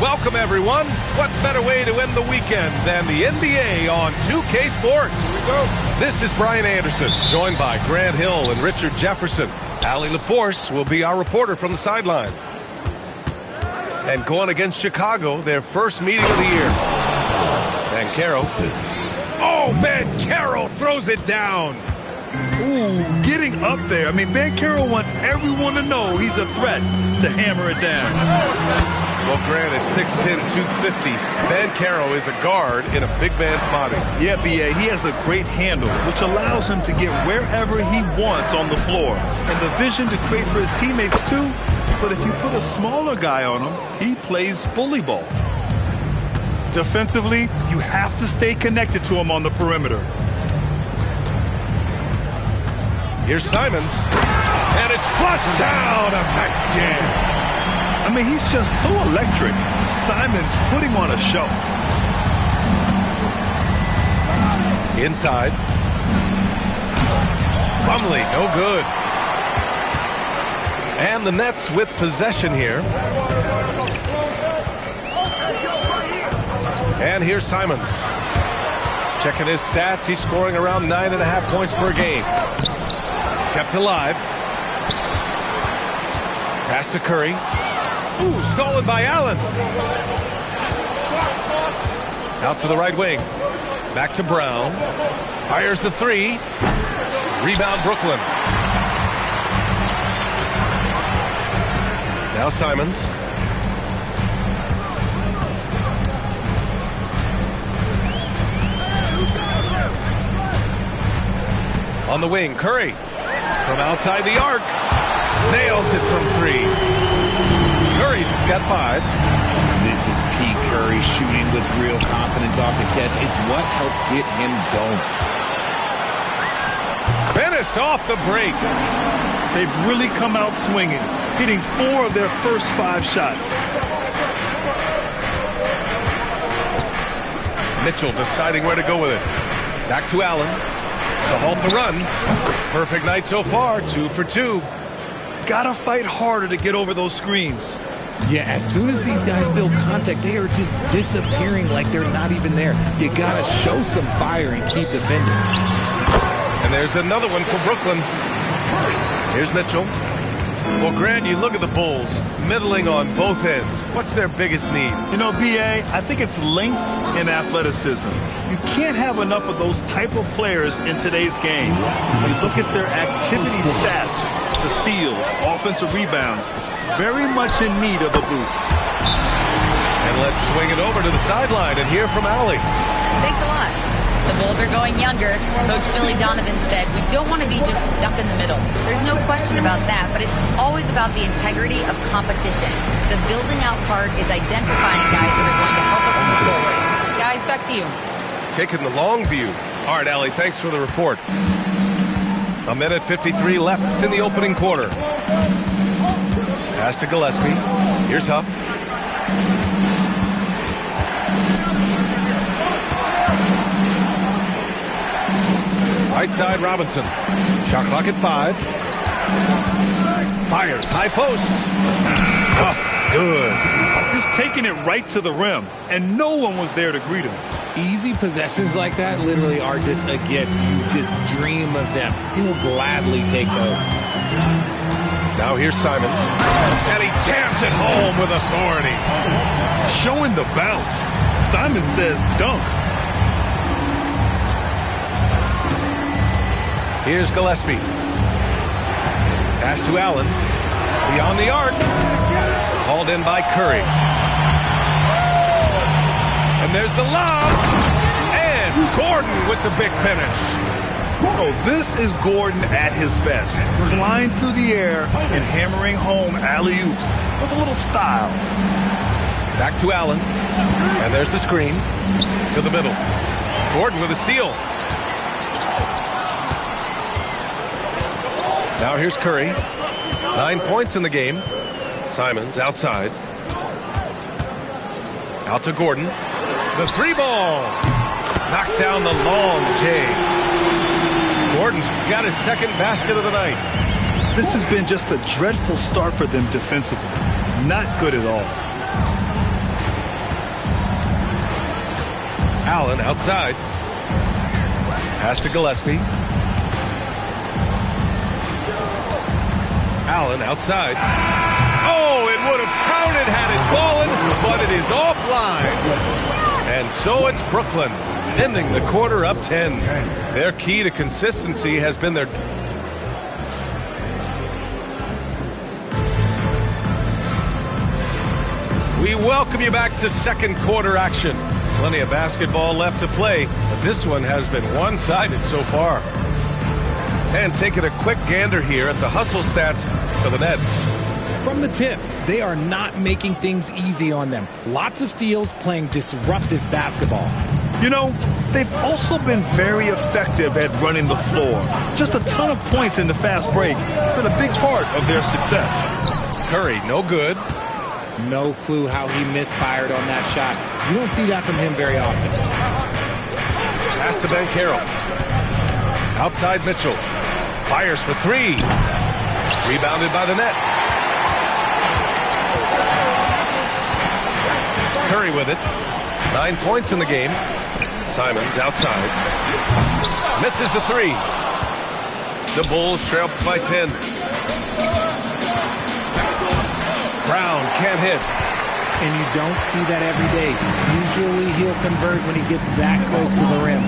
Welcome, everyone. What better way to end the weekend than the NBA on 2K Sports? Here we go. This is Brian Anderson, joined by Grant Hill and Richard Jefferson. Allie LaForce will be our reporter from the sideline. And going against Chicago, their first meeting of the year. Banchero. Oh, Banchero throws it down. Ooh, getting up there. I mean, Banchero wants everyone to know he's a threat to hammer it down. Well, granted, 6'10", 250. Banchero is a guard in a big man's body. Yeah, B.A., he has a great handle, which allows him to get wherever he wants on the floor. And the vision to create for his teammates, too. But if you put a smaller guy on him, he plays bully ball. Defensively, you have to stay connected to him on the perimeter. Here's Simons, and it's flushed down. A nice jam. I mean, he's just so electric. Simons put him on a show. Inside. Plumlee, no good. And the Nets with possession here. And here's Simons. Checking his stats, he's scoring around 9.5 points per game. Kept alive. Pass to Curry. Ooh, stolen by Allen. Out to the right wing. Back to Brown. Fires the three. Rebound Brooklyn. Now Simons. On the wing, Curry. From outside the arc. Nails it from three. Curry's got 5. This is Pete Curry shooting with real confidence off the catch. It's what helps get him going. Finished off the break. They've really come out swinging, hitting 4 of their first 5 shots. Mitchell deciding where to go with it. Back to Allen. To halt the run. Perfect night so far, 2 for 2. Gotta fight harder to get over those screens. Yeah, as soon as these guys feel contact, they are just disappearing like they're not even there. You gotta show some fire and keep defending. And there's another one for Brooklyn. Here's Mitchell. Well, Grant, you look at the Bulls, middling on both ends. What's their biggest need? You know, B.A., I think it's length and athleticism. You can't have enough of those type of players in today's game. When you look at their activity stats, the steals, offensive rebounds, very much in need of a boost. And let's swing it over to the sideline and hear from Allie. Thanks a lot. The Bulls are going younger. Coach Billy Donovan said, we don't want to be just stuck in the middle. There's no question about that, but it's always about the integrity of competition. The building out part is identifying guys that are going to help us move forward. Guys, back to you. Taking the long view. All right, Allie, thanks for the report. 1:53 left in the opening quarter. Pass to Gillespie. Here's Huff. Right side, Robinson. Shot clock at 5. Fires, high post. Huff, good. Just taking it right to the rim, and no one was there to greet him. Easy possessions like that literally are just a gift. You just dream of them. He'll gladly take those. Now here's Simons. And he jams it home with authority. Showing the bounce. Simon says dunk. Here's Gillespie. Pass to Allen. Beyond the arc. Hauled in by Curry. And there's the lob. And Gordon with the big finish. Oh, this is Gordon at his best. Flying through the air and hammering home alley-oops with a little style. Back to Allen. And there's the screen. To the middle. Gordon with a steal. Now here's Curry. 9 points in the game. Simons outside. Out to Gordon. The 3-ball. Knocks down the long J. Gordon's got his second basket of the night. This has been just a dreadful start for them defensively. Not good at all. Allen outside. Pass to Gillespie. Allen outside. Oh, it would have counted had it fallen, but it is offline. And so it's Brooklyn, ending the quarter up 10. Their key to consistency has been their... We welcome you back to second quarter action. Plenty of basketball left to play, but this one has been one-sided so far. And taking a quick gander here at the hustle stats for the Nets. From the tip, they are not making things easy on them. Lots of steals, playing disruptive basketball. You know, they've also been very effective at running the floor. Just a ton of points in the fast break. It's been a big part of their success. Curry, no good. No clue how he misfired on that shot. You don't see that from him very often. Pass to Ben Carroll. Outside Mitchell. Fires for three. Rebounded by the Nets. Curry with it. 9 points in the game. Simons outside. Misses the three. The Bulls trail by 10. Brown can't hit. And you don't see that every day. Usually he'll convert when he gets that close to the rim.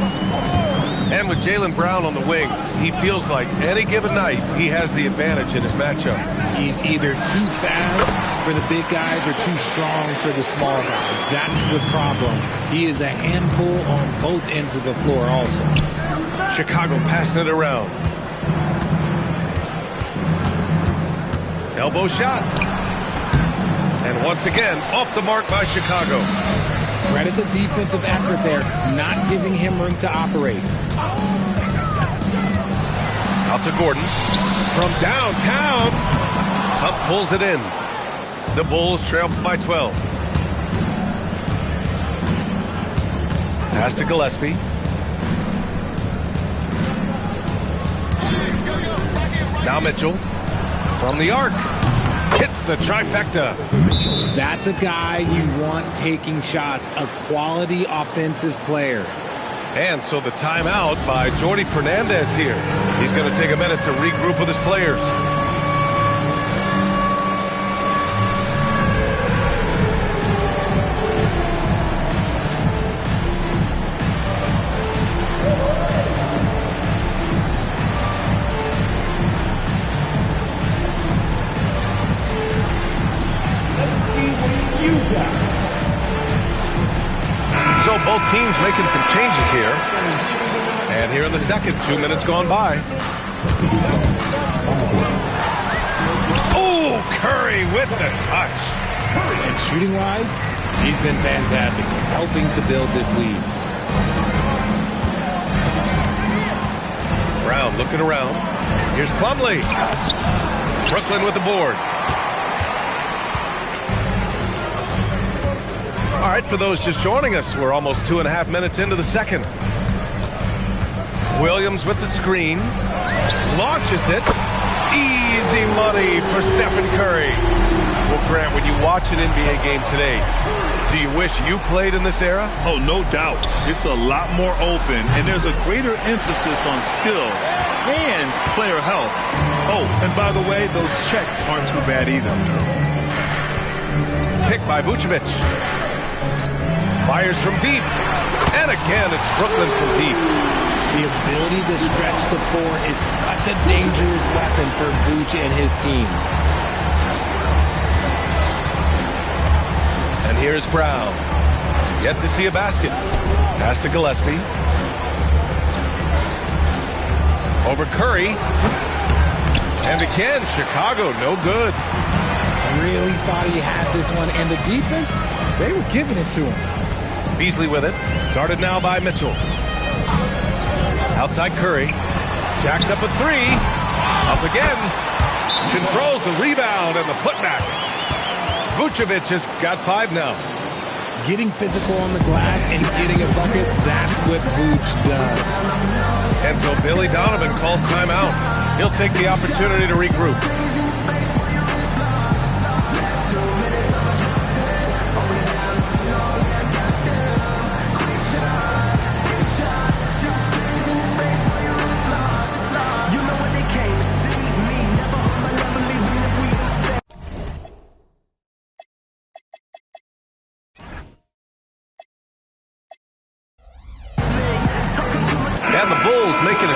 And with Jaylen Brown on the wing, he feels like any given night he has the advantage in his matchup. He's either too fast for the big guys or too strong for the small guys. That's the problem. He is a handful on both ends of the floor also. Chicago passing it around. Elbow shot. And once again, off the mark by Chicago. Credit the defensive effort there, not giving him room to operate. Out to Gordon. From downtown. Up pulls it in. The Bulls trail by 12. Pass to Gillespie. Now Mitchell. From the arc. Hits the trifecta. That's a guy you want taking shots, a quality offensive player. And so the timeout by Jordi Fernandez here. He's going to take a minute to regroup with his players. So both teams making some changes here. And here in the second, 2 minutes gone by. Oh, Curry with the touch. And shooting-wise, he's been fantastic, helping to build this lead. Brown looking around. Here's Plumlee. Brooklyn with the board. All right, for those just joining us, we're almost 2.5 minutes into the second. Williams with the screen. Launches it. Easy money for Stephen Curry. Well, Grant, when you watch an NBA game today, do you wish you played in this era? Oh, no doubt. It's a lot more open, and there's a greater emphasis on skill and player health. Oh, and by the way, those checks aren't too bad either. Pick by Vucevic. Fires from deep. And again, it's Brooklyn from deep. The ability to stretch the floor is such a dangerous weapon for Vooch and his team. And here's Brown. Yet to see a basket. Pass to Gillespie. Over Curry. And again, Chicago, no good. Really thought he had this one. And the defense, they were giving it to him. Beasley with it. Guarded now by Mitchell. Outside Curry. Jacks up a three. Up again. Controls the rebound and the putback. Vucevic has got 5 now. Getting physical on the glass and getting a bucket, that's what Vooch does. And so Billy Donovan calls timeout. He'll take the opportunity to regroup.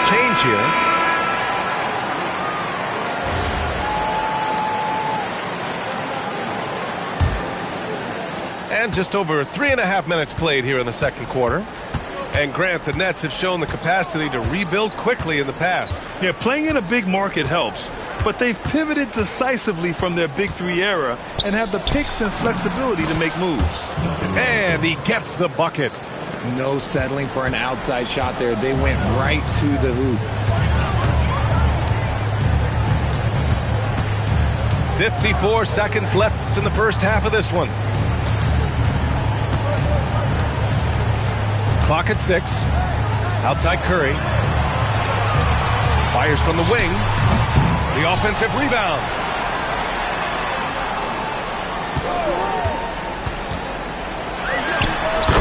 change here. And just over 3.5 minutes played here in the second quarter. And Grant, the Nets have shown the capacity to rebuild quickly in the past. Yeah, playing in a big market helps, but they've pivoted decisively from their Big Three era and have the picks and flexibility to make moves. And he gets the bucket. No settling for an outside shot there. They went right to the hoop. 54 seconds left in the first half of this one. Clock at 6. Outside Curry. Fires from the wing. The offensive rebound.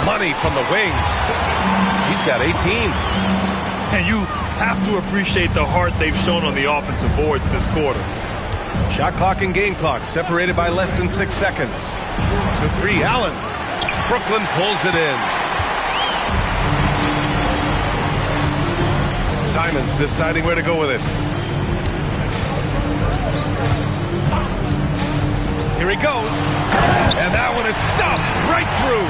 Money from the wing. He's got 18. And you have to appreciate the heart they've shown on the offensive boards this quarter. Shot clock and game clock separated by less than 6 seconds. To 3, Allen. Brooklyn pulls it in. Simons deciding where to go with it. Here he goes. And that one is stopped right through.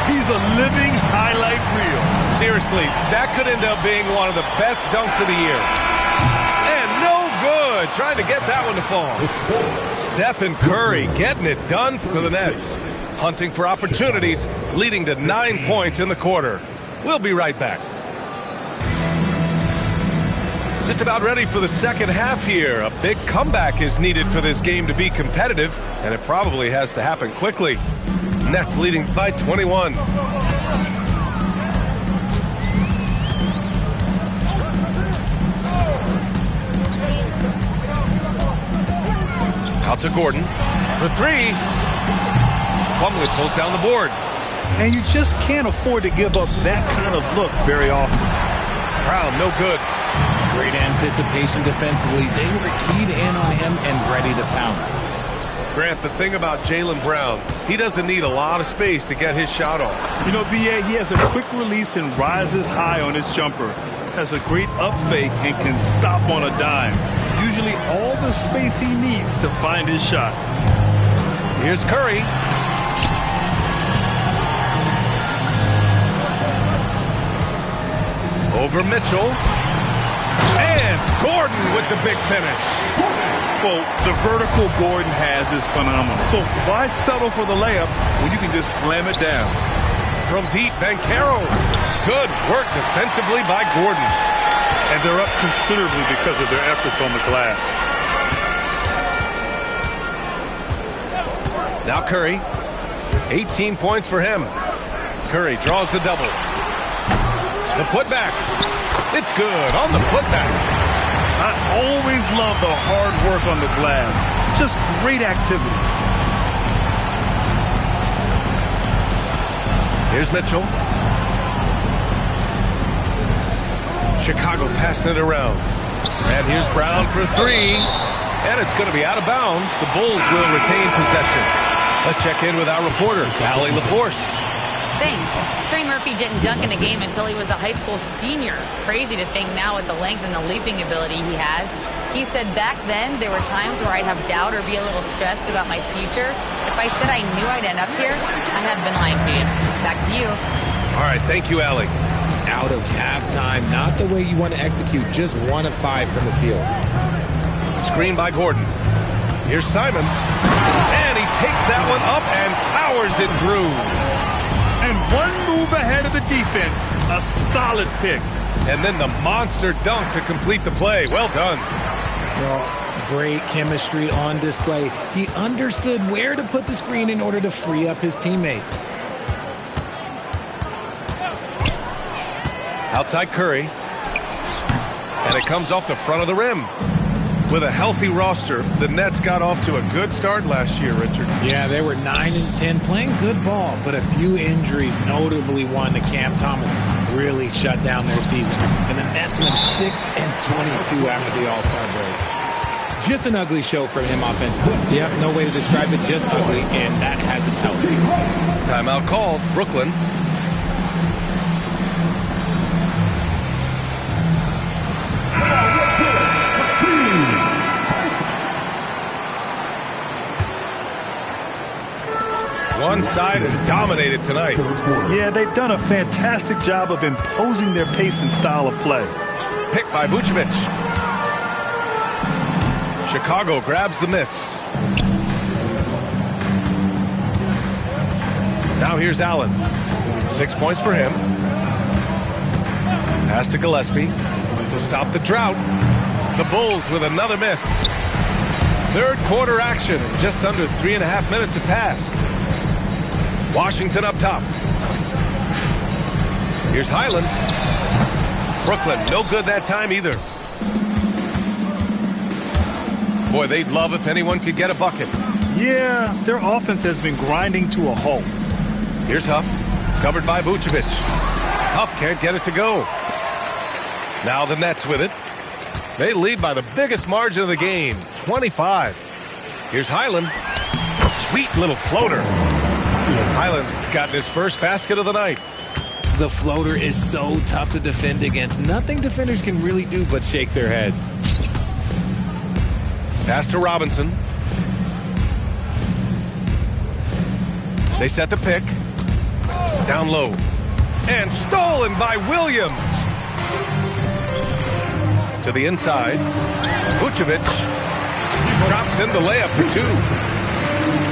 He's a living highlight reel. Seriously, that could end up being one of the best dunks of the year. And no good. Trying to get that one to fall. Stephen Curry getting it done for the Nets. Hunting for opportunities, leading to 9 points in the quarter. We'll be right back. Just about ready for the second half here. A big comeback is needed for this game to be competitive, and it probably has to happen quickly. Nets leading by 21. Out to Gordon for 3. Plumlee pulls down the board. And you just can't afford to give up that kind of look very often. Brown, no good. Great anticipation defensively. They were keyed in on him and ready to pounce. Grant, the thing about Jaylen Brown, he doesn't need a lot of space to get his shot off. You know, B.A., he has a quick release and rises high on his jumper. Has a great up fake and can stop on a dime. Usually all the space he needs to find his shot. Here's Curry. Over Mitchell. And Gordon with the big finish. Well, the vertical Gordon has is phenomenal. So why settle for the layup when you can just slam it down? From deep, Banchero. Good work defensively by Gordon. And they're up considerably because of their efforts on the glass. Now Curry. 18 points for him. Curry draws the double. The putback. It's good on the putback. I always love the hard work on the glass. Just great activity. Here's Mitchell. Chicago passing it around. And here's Brown for 3. And it's going to be out of bounds. The Bulls will retain possession. Let's check in with our reporter, Allie LaForce. Thanks. Trey Murphy didn't dunk in a game until he was a high school senior. Crazy to think now with the length and the leaping ability he has. He said back then there were times where I'd have doubt or be a little stressed about my future. If I said I knew I'd end up here, I have been lying to you. Back to you. All right, thank you, Allie. Out of halftime, not the way you want to execute, just 1 of 5 from the field. Screen by Gordon. Here's Simons. And he takes that one up and powers it through. And one move ahead of the defense. A solid pick. And then the monster dunk to complete the play. Well done. Well, great chemistry on display. He understood where to put the screen in order to free up his teammate. Outside Curry. And it comes off the front of the rim. With a healthy roster, the Nets got off to a good start last year, Richard. Yeah, they were 9-10, playing good ball, but a few injuries, notably one to Cam Thomas, really shut down their season. And the Nets went 6-22 after the All-Star break. Just an ugly show from him offensively. Yep, no way to describe it, just ugly, and that hasn't helped. Timeout called, Brooklyn. One side has dominated tonight. Yeah, they've done a fantastic job of imposing their pace and style of play. Picked by Vucevic. Chicago grabs the miss. Now here's Allen. 6 points for him. Pass to Gillespie to stop the drought. The Bulls with another miss. Third quarter action. Just under 3.5 minutes have passed. Washington up top. Here's Highland. Brooklyn, no good that time either. Boy, they'd love if anyone could get a bucket. Yeah, their offense has been grinding to a halt. Here's Huff, covered by Vucevic. Huff can't get it to go. Now the Nets with it. They lead by the biggest margin of the game, 25. Here's Highland. Sweet little floater. Highland's gotten his first basket of the night. The floater is so tough to defend against. Nothing defenders can really do but shake their heads. Pass to Robinson. They set the pick. Down low. And stolen by Williams. To the inside. Vucevic drops in the layup for 2.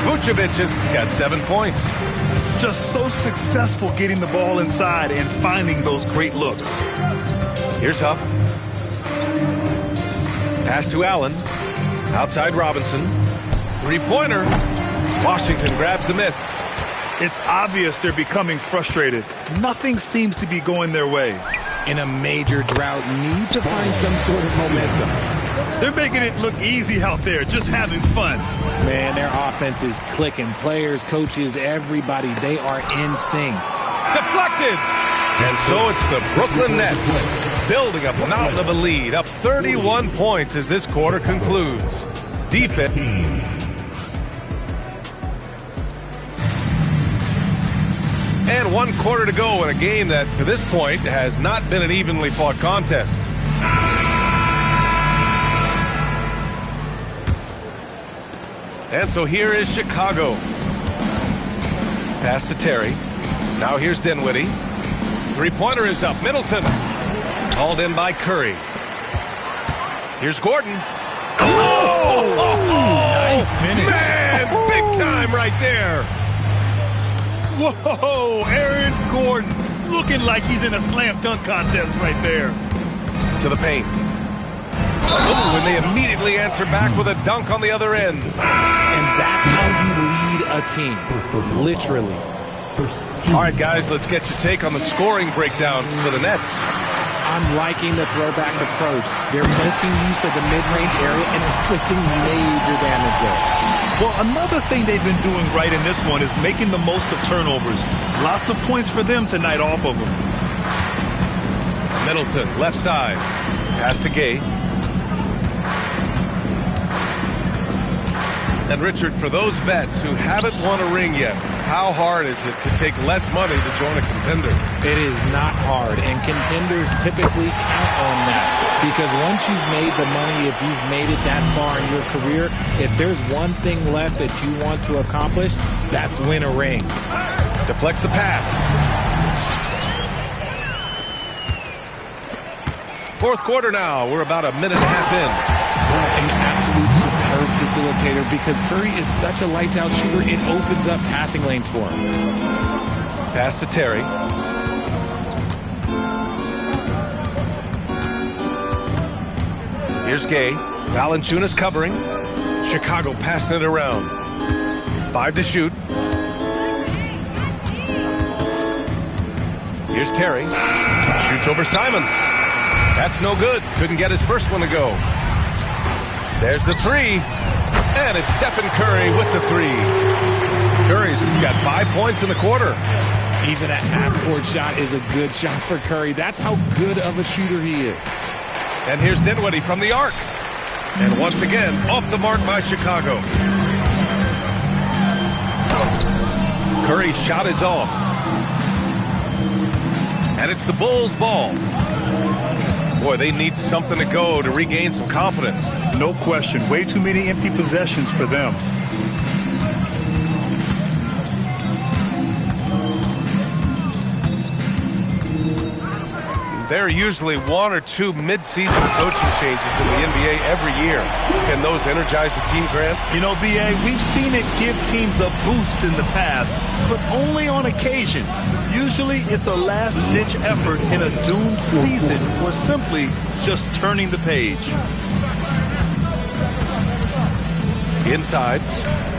Vucevic has got 7 points. Just so successful getting the ball inside and finding those great looks. Here's Huff. Pass to Allen. Outside Robinson. 3-pointer. Washington grabs the miss. It's obvious they're becoming frustrated. Nothing seems to be going their way. In a major drought, need to find some sort of momentum. They're making it look easy out there, just having fun. Man, their offense is clicking. Players, coaches, everybody, they are in sync. Deflected! And so it's the Brooklyn Nets building a mountain of a lead, up 31 points as this quarter concludes. Defense. And 1 quarter to go in a game that, to this point, has not been an evenly fought contest. And so here is Chicago. Pass to Terry. Now here's Dinwiddie. 3-pointer is up. Middleton. Called in by Curry. Here's Gordon. Nice finish. Man, big time right there. Whoa, Aaron Gordon looking like he's in a slam dunk contest right there. To the paint. Oh, and they immediately answer back with a dunk on the other end. And that's how you lead a team. Literally. All right, guys, let's get your take on the scoring breakdown for the Nets. I'm liking the throwback approach. They're making use of the mid-range area and inflicting major damage there. Well, another thing they've been doing right in this one is making the most of turnovers. Lots of points for them tonight off of them. Middleton, left side. Pass to Gay. And Richard, for those vets who haven't won a ring yet, how hard is it to take less money to join a contender? It is not hard, and contenders typically count on that. Because once you've made the money, if you've made it that far in your career, if there's one thing left that you want to accomplish, that's win a ring. Deflects the pass. Fourth quarter now. We're about a minute and a half in. An absolute superb facilitator because Curry is such a lights-out shooter, it opens up passing lanes for him. Pass to Terry. Here's Gay. Valanciunas covering. Chicago passing it around. 5 to shoot. Here's Terry. Shoots over Simons. That's no good. Couldn't get his first one to go. There's the 3. And it's Stephen Curry with the 3. Curry's got 5 points in the quarter. Even a half-court shot is a good shot for Curry. That's how good of a shooter he is. And here's Dinwiddie from the arc. And once again, off the mark by Chicago. Curry's shot is off. And it's the Bulls' ball. Boy, they need something to go to regain some confidence. No question. Way too many empty possessions for them. there are usually one or two mid-season coaching changes in the NBA every year. Can those energize the team, Grant? You know, B.A., we've seen it give teams a boost in the past, but only on occasion. Usually it's a last-ditch effort in a doomed season or simply just turning the page. Inside.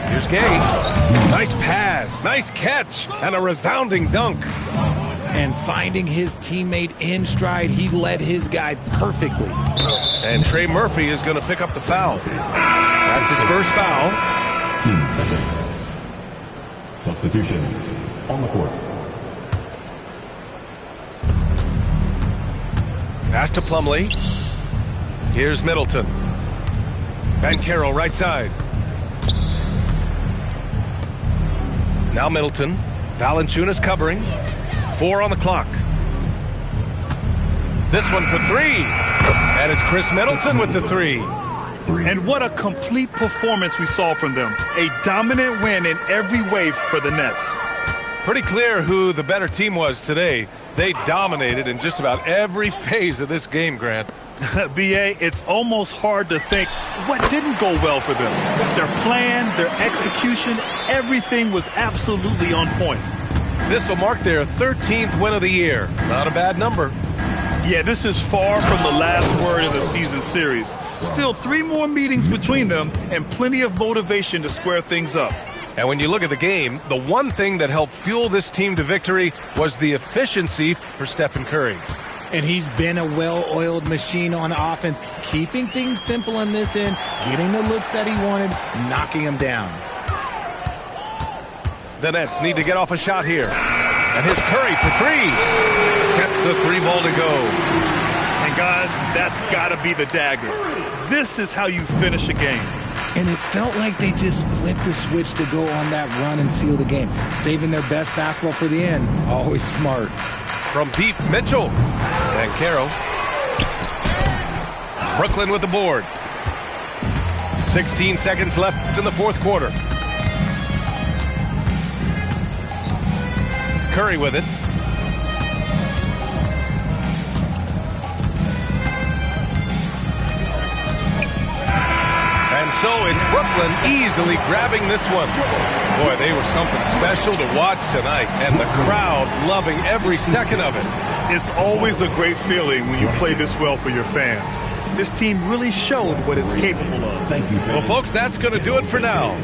Here's Gay. Nice pass, nice catch, and a resounding dunk. And finding his teammate in stride, he led his guy perfectly. And Trey Murphy is going to pick up the foul. That's his first foul. Team seconds. Substitutions on the court. Pass to Plumlee. Here's Middleton. Banchero right side. Now Middleton. Valanciunas covering. 4 on the clock. This one for 3. And it's Chris Middleton with the 3. And what a complete performance we saw from them. A dominant win in every way for the Nets. Pretty clear who the better team was today. They dominated in just about every phase of this game, Grant. B.A., it's almost hard to think what didn't go well for them. Their plan, their execution, everything was absolutely on point. This will mark their 13th win of the year. Not a bad number. Yeah, this is far from the last word in the season series. Still 3 more meetings between them and plenty of motivation to square things up. And when you look at the game, the one thing that helped fuel this team to victory was the efficiency for Stephen Curry. And he's been a well-oiled machine on offense, keeping things simple in this end, getting the looks that he wanted, knocking them down. The Nets need to get off a shot here. And here's Curry for 3. Gets the 3 ball to go. And guys, that's got to be the dagger. This is how you finish a game. And it felt like they just flipped the switch to go on that run and seal the game, saving their best basketball for the end. Always smart. From deep, Mitchell. And Caro. Brooklyn with the board. 16 seconds left in the 4th quarter. Curry with it. And so it's Brooklyn easily grabbing this one. Boy, they were something special to watch tonight, and the crowd loving every second of it. It's always a great feeling when you play this well for your fans. This team really showed what it's capable of. Thank you. Well, folks, that's going to do it for now.